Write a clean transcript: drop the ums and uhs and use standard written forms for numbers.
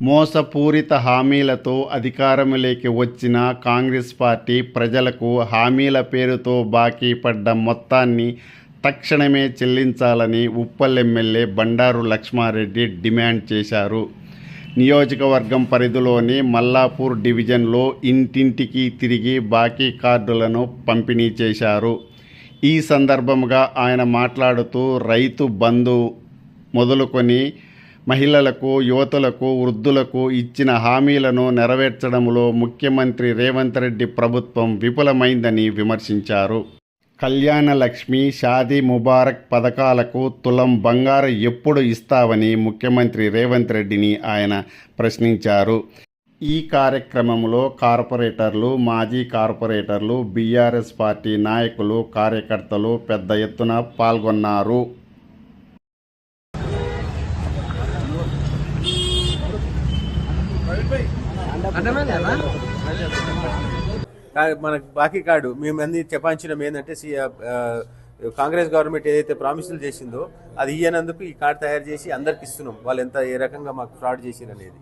మోసపూరిత హామీలతో అధికారంలోకి వచ్చిన కాంగ్రెస్ పార్టీ ప్రజలకు హామీల పేరుతో బాకీ పడ్డ మొత్తాన్ని తక్షణమే చెల్లించాలని ఉప్పల్ ఎమ్మెల్యే బండారు లక్ష్మారెడ్డి డిమాండ్ చేశారు. నియోజకవర్గం పరిధిలోని మల్లాపూర్ డివిజన్లో ఇంటింటికి తిరిగి బాకీ కార్డులను పంపిణీ చేశారు. ఈ సందర్భంగా ఆయన మాట్లాడుతూ రైతు బంధు మొదలుకొని మహిళలకు, యువతులకు, వృద్ధులకు ఇచ్చిన హామీలను నెరవేర్చడంలో ముఖ్యమంత్రి రేవంత్ రెడ్డి ప్రభుత్వం విఫలమైందని విమర్శించారు. కళ్యాణ లక్ష్మి, షాదీ ముబారక్ పథకాలకు తులం బంగారు ఎప్పుడు ఇస్తావని ముఖ్యమంత్రి రేవంత్ రెడ్డిని ఆయన ప్రశ్నించారు. ఈ కార్యక్రమంలో కార్పొరేటర్లు, మాజీ కార్పొరేటర్లు, బీఆర్ఎస్ పార్టీ నాయకులు, కార్యకర్తలు పెద్ద ఎత్తున పాల్గొన్నారు. మనకు బాకీ కార్డు మేము అన్ని చెప్పించడం ఏంటంటే కాంగ్రెస్ గవర్నమెంట్ ఏదైతే ప్రామిసులు చేసిందో అది ఇయ్యనందుకు ఈ కార్డు తయారు చేసి అందరికి ఇస్తున్నాం. వాళ్ళు ఏ రకంగా మాకు ఫ్రాడ్ చేసిరు అనేది.